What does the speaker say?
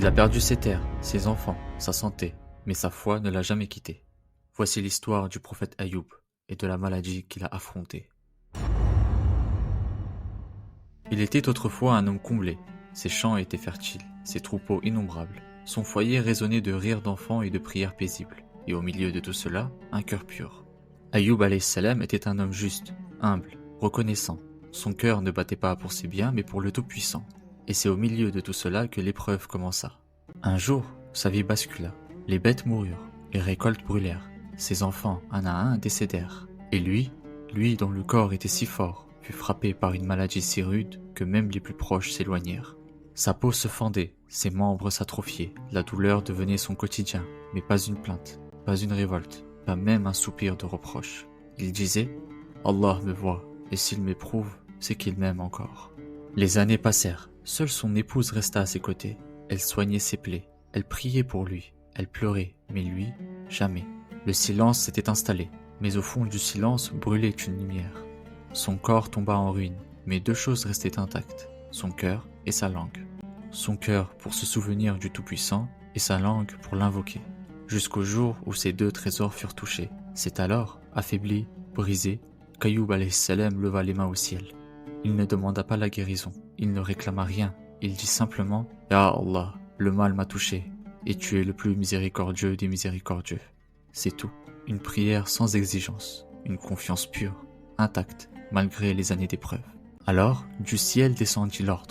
Il a perdu ses terres, ses enfants, sa santé, mais sa foi ne l'a jamais quitté. Voici l'histoire du prophète Ayoub et de la maladie qu'il a affrontée. Il était autrefois un homme comblé. Ses champs étaient fertiles, ses troupeaux innombrables. Son foyer résonnait de rires d'enfants et de prières paisibles. Et au milieu de tout cela, un cœur pur. Ayoub alayhi salam était un homme juste, humble, reconnaissant. Son cœur ne battait pas pour ses biens mais pour le Tout-Puissant. Et c'est au milieu de tout cela que l'épreuve commença. Un jour, sa vie bascula. Les bêtes moururent, les récoltes brûlèrent. Ses enfants, un à un, décédèrent. Et lui dont le corps était si fort, fut frappé par une maladie si rude que même les plus proches s'éloignèrent. Sa peau se fendait, ses membres s'atrophiaient, la douleur devenait son quotidien, mais pas une plainte, pas une révolte, pas même un soupir de reproche. Il disait « Allah me voit, et s'il m'éprouve, c'est qu'il m'aime encore. » Les années passèrent, seule son épouse resta à ses côtés. Elle soignait ses plaies, elle priait pour lui, elle pleurait, mais lui, jamais. Le silence s'était installé, mais au fond du silence brûlait une lumière. Son corps tomba en ruine, mais deux choses restaient intactes, son cœur et sa langue. Son cœur pour se souvenir du Tout-Puissant et sa langue pour l'invoquer. Jusqu'au jour où ces deux trésors furent touchés. C'est alors, affaibli, brisé, qu'Ayoub alayhi salam leva les mains au ciel. Il ne demanda pas la guérison, il ne réclama rien, il dit simplement « Ya Allah, le mal m'a touché, et tu es le plus miséricordieux des miséricordieux. » C'est tout, une prière sans exigence, une confiance pure, intacte, malgré les années d'épreuve. Alors, du ciel descendit l'ordre.